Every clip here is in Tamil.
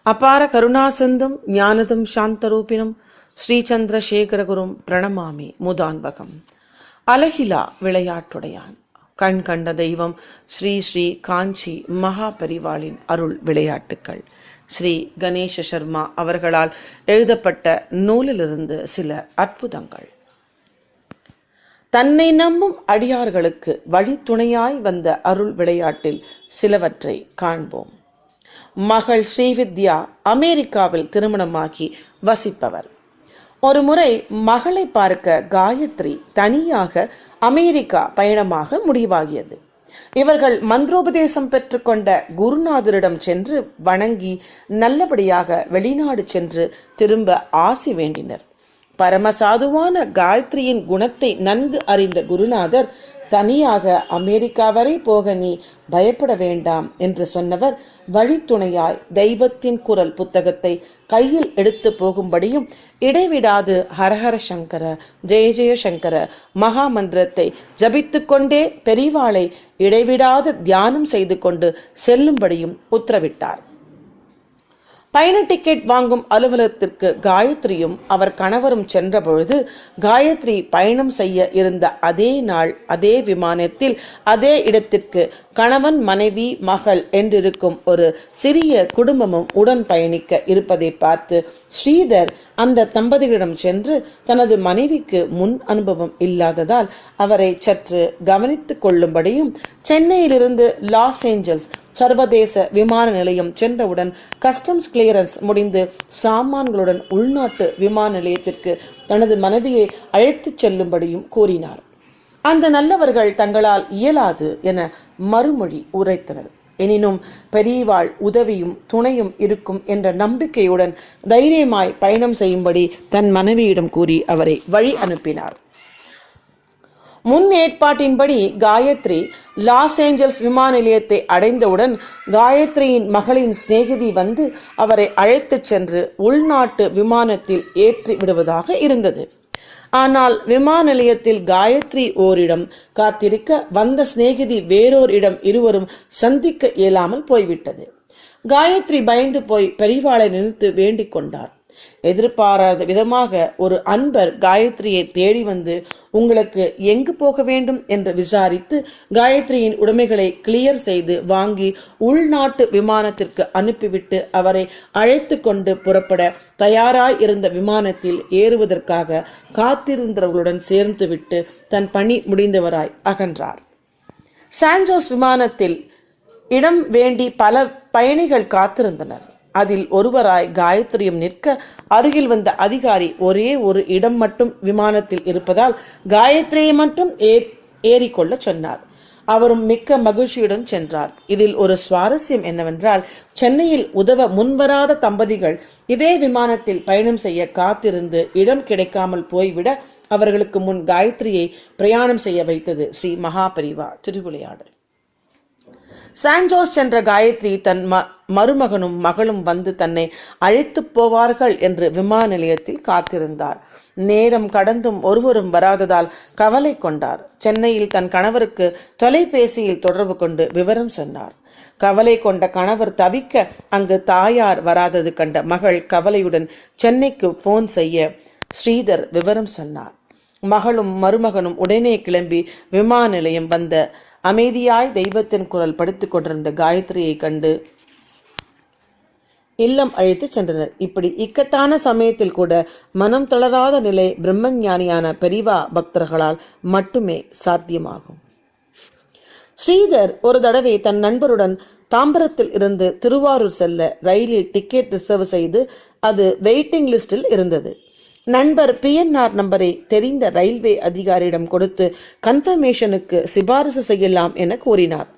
அபார கருணாசிந்தும் ஞானதும் சாந்தரூபிணம் ஸ்ரீசந்திரசேகரகுரும் பிரணமாமி முதான்பகம். அலகிலா விளையாட்டுடையான், கண் கண்ட தெய்வம் ஸ்ரீ ஸ்ரீ காஞ்சி மகா பெரிவாளின் அருள் விளையாட்டுக்கள். ஸ்ரீ கணேச சர்மா அவர்களால் எழுதப்பட்ட நூலிலிருந்து சில அற்புதங்கள். தன்னை நம்பும் அடியார்களுக்கு வழித்துணையாய் வந்த அருள் விளையாட்டில் சிலவற்றை காண்போம். மகள் ஸ்ரீவித்யா அமெரிக்காவில் திருமணமாகி வசிப்பவர். ஒரு முறை மகளை பார்க்க காயத்ரி தனியாக அமெரிக்கா பயணமாக முடிவாகியது. இவர்கள் மந்திரோபதேசம் பெற்றுக்கொண்ட குருநாதரிடம் சென்று வணங்கி நல்லபடியாக வெளிநாடு சென்று திரும்ப ஆசி வேண்டினர். பரமசாதுவான காயத்ரியின் குணத்தை நன்கு அறிந்த குருநாதர், தனியாக அமெரிக்கா வரை போக நீ பயப்பட வேண்டாம் என்று சொன்னவர் வழித்துணையாய் தெய்வத்தின் குரல் புத்தகத்தை கையில் எடுத்து போகும்படியும் இடைவிடாது ஹரஹர சங்கர ஜெய ஜெய சங்கர மகா மந்திரத்தை ஜபித்து கொண்டே பெரிவாளை இடைவிடாது தியானம் செய்து கொண்டு செல்லும்படியும் உத்தரவிட்டார். பயண டிக்கெட் வாங்கும் அலுவலகத்திற்கு காயத்ரியும் அவர் கணவரும் சென்றபொழுது காயத்ரி பயணம் செய்ய இருந்த அதே நாள் அதே விமானத்தில் அதே இடத்திற்கு கணவன் மனைவி மகள் என்றிருக்கும் ஒரு சிறிய குடும்பமும் உடன் பயணிக்க இருப்பதை பார்த்து ஸ்ரீதர் அந்த தம்பதிகளிடம் சென்று தனது மனைவிக்கு முன் அனுபவம் இல்லாததால் அவரை சற்று கவனித்து கொள்ளும்படியும் சென்னையிலிருந்து லாஸ் ஏஞ்சல்ஸ் சர்வதேச விமான நிலையம் சென்றவுடன் கஸ்டம்ஸ் கிளியரன்ஸ் முடிந்து சாமான்களுடன் உள்நாட்டு விமான நிலையத்திற்கு தனது மனைவியை அழைத்துச் செல்லும்படியும் கூறினார். அந்த நல்லவர்கள் தங்களால் இயலாது என மறுமொழி உரைத்தனர். எனினும் பெரியவாள் உதவியும் துணையும் இருக்கும் என்ற நம்பிக்கையுடன் தைரியமாய் பயணம் செய்யும்படி தன் மனைவியிடம் கூறி அவரை வழி அனுப்பினார். முன் ஏற்பாட்டின்படி காயத்ரி லாஸ் ஏஞ்சல்ஸ் விமான நிலையத்தை அடைந்தவுடன் காயத்ரியின் மகளின் சிநேகிதி வந்து அவரை அழைத்துச் சென்று உள்நாட்டு விமானத்தில் ஏற்றி விடுவதாக இருந்தது. ஆனால் விமான நிலையத்தில் காயத்ரி ஓரிடம் காத்திருக்க, வந்த சிநேகிதி வேறோர் இடம் இருவரும் சந்திக்க இயலாமல் போய்விட்டது. காயத்ரி பயந்து போய் பெரிவாளை நினைத்து வேண்டிக் கொண்டார். எதிர்பாராத விதமாக ஒரு அன்பர் காயத்ரியை தேடி வந்து உங்களுக்கு எங்கு போக வேண்டும் என்று விசாரித்து காயத்ரியின் உடைமைகளை கிளியர் செய்து வாங்கி உள்நாட்டு விமானத்திற்கு அனுப்பிவிட்டு அவரை அழைத்து கொண்டு புறப்பட தயாராய் இருந்த விமானத்தில் ஏறுவதற்காக காத்திருந்தவர்களுடன் சேர்ந்துவிட்டு தன் பணி முடிந்தவராய் அகன்றார். சான்ஜோஸ் விமானத்தில் இடம் வேண்டி பல பயணிகள் காத்திருந்தனர். அதில் ஒருவராய் காயத்ரியும் நிற்க, அருகில் வந்த அதிகாரி ஒரே ஒரு இடம் மட்டும் விமானத்தில் இருப்பதால் காயத்ரியை மட்டும் ஏறிக்கொள்ள சொன்னார். அவரும் மிக்க மகிழ்ச்சியுடன் சென்றார். இதில் ஒரு சுவாரஸ்யம் என்னவென்றால், சென்னையில் உதவ முன்வராத தம்பதிகள் இதே விமானத்தில் பயணம் செய்ய காத்திருந்து இடம் கிடைக்காமல் போய்விட அவர்களுக்கு முன் காயத்ரியை பிரயாணம் செய்ய வைத்தது ஸ்ரீ மகாபரிவா திருவிளையாடல். சான்ஜோஸ் சென்ற காயத்ரி தன் மருமகனும் மகளும் வந்து தன்னை அழைத்து போவார்கள் என்று விமான நிலையத்தில் காத்திருந்தார். நேரம் கடந்தும் ஒருவரும் வராததால் கவலை கொண்டார். சென்னையில் தன் கணவருக்கு தொலைபேசியில் தொடர்பு கொண்டு விவரம் சொன்னார். கவலை கொண்ட கணவர் தவிக்க அங்கு தாயார் வராதது கண்ட மகள் கவலையுடன் சென்னைக்கு போன் செய்ய ஸ்ரீதர் விவரம் சொன்னார். மகளும் மருமகனும் உடனே கிளம்பி விமான நிலையம் வந்த அமைதியாய் தெய்வத்தின் குரல் படித்துக் கொண்டிருந்த காயத்ரியை கண்டு இல்லம் அழைத்து சென்றனர். இப்படி இக்கட்டான சமயத்தில் கூட மனம் தளராத நிலை பிரம்மஞானியான பெரிவா பக்தர்களால் மட்டுமே சாத்தியமாகும். ஸ்ரீதர் ஒரு தடவை தன் நண்பருடன் தாம்பரத்தில் இருந்து திருவாரூர் செல்ல ரயிலில் டிக்கெட் ரிசர்வ் செய்து அது வெயிட்டிங் லிஸ்டில் இருந்தது. நண்பர் PNR நம்பரை தெரிந்த ரயில்வே அதிகாரியிடம் கொடுத்து கன்ஃபர்மேஷனுக்கு சிபாரிசு செய்யலாம் என கூறினார்.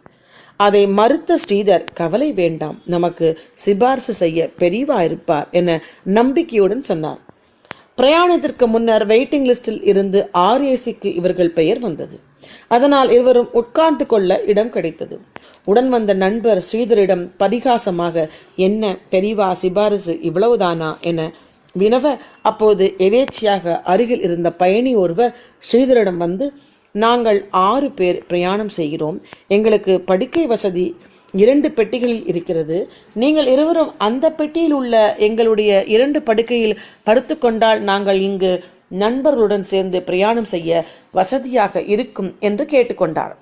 அதை மறுத்த ஸ்ரீதர், கவலை வேண்டாம், நமக்கு சிபாரிசு செய்ய பெரியவா இருப்பார் என நம்பிக்கையுடன் சொன்னார். பிரயாணத்திற்கு முன்னர் வெயிட்டிங் லிஸ்டில் இருந்து RACக்கு இவர்கள் பெயர் வந்தது. அதனால் இருவரும் உட்கார்ந்து கொள்ள இடம் கிடைத்தது. உடன் வந்த நண்பர் ஸ்ரீதரிடம் பரிகாசமாக, என்ன பெரியவா சிபாரிசு இவ்வளவுதானா என வினவ, அப்போது எதேச்சியாக அருகில் இருந்த பயணி ஒருவர் ஸ்ரீதரிடம் வந்து, நாங்கள் 6 பேர் பிரயாணம் செய்கிறோம், எங்களுக்கு படுக்கை வசதி 2 பெட்டிகளில் இருக்கிறது. நீங்கள் இருவரும் அந்த பெட்டியில் உள்ள எங்களுடைய 2 படுக்கையில் படுத்துக்கொண்டால் நாங்கள் இங்கு நண்பர்களுடன் சேர்ந்து பிரயாணம் செய்ய வசதியாக இருக்கும் என்று கேட்டுக்கொண்டார்.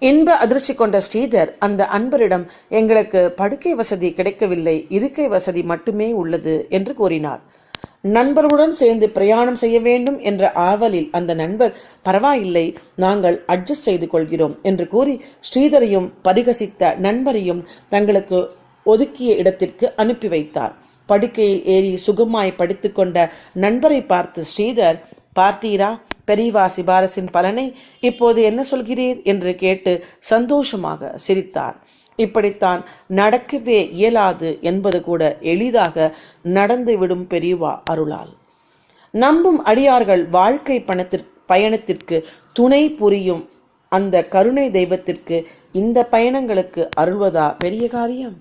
இன்ப அதிர்ச்சி கொண்ட ஸ்ரீதர் அந்த அன்பரிடம், எங்களுக்கு படுக்கை வசதி கிடைக்கவில்லை, இருக்கை வசதி மட்டுமே உள்ளது என்று கூறினார். நண்பர்களுடன் சேர்ந்து பிரயாணம் செய்ய வேண்டும் என்ற ஆவலில் அந்த நண்பர், பரவாயில்லை, நாங்கள் அட்ஜஸ்ட் செய்து கொள்கிறோம் என்று கூறி ஸ்ரீதரையும் பரிகசித்த நண்பரையும் தங்களுக்கு ஒதுக்கிய இடத்திற்கு அனுப்பி வைத்தார். படுக்கையில் ஏறி சுகமாய் படித்துக்கொண்ட நண்பரை பார்த்து ஸ்ரீதர், பார்த்தீரா பெரியவா சிபாரசின் பலனை, இப்போது என்ன சொல்கிறீர் என்று கேட்டு சந்தோஷமாக சிரித்தார். இப்படித்தான் நடக்கவே இயலாது என்பது கூட எளிதாக நடந்துவிடும் பெரியவா அருளால். நம்பும் அடியார்கள் வாழ்க்கை பயணத்திற்கு துணை புரியும் அந்த கருணை தெய்வத்திற்கு இந்த பயணங்களுக்கு அருள்வதா பெரிய காரியம்?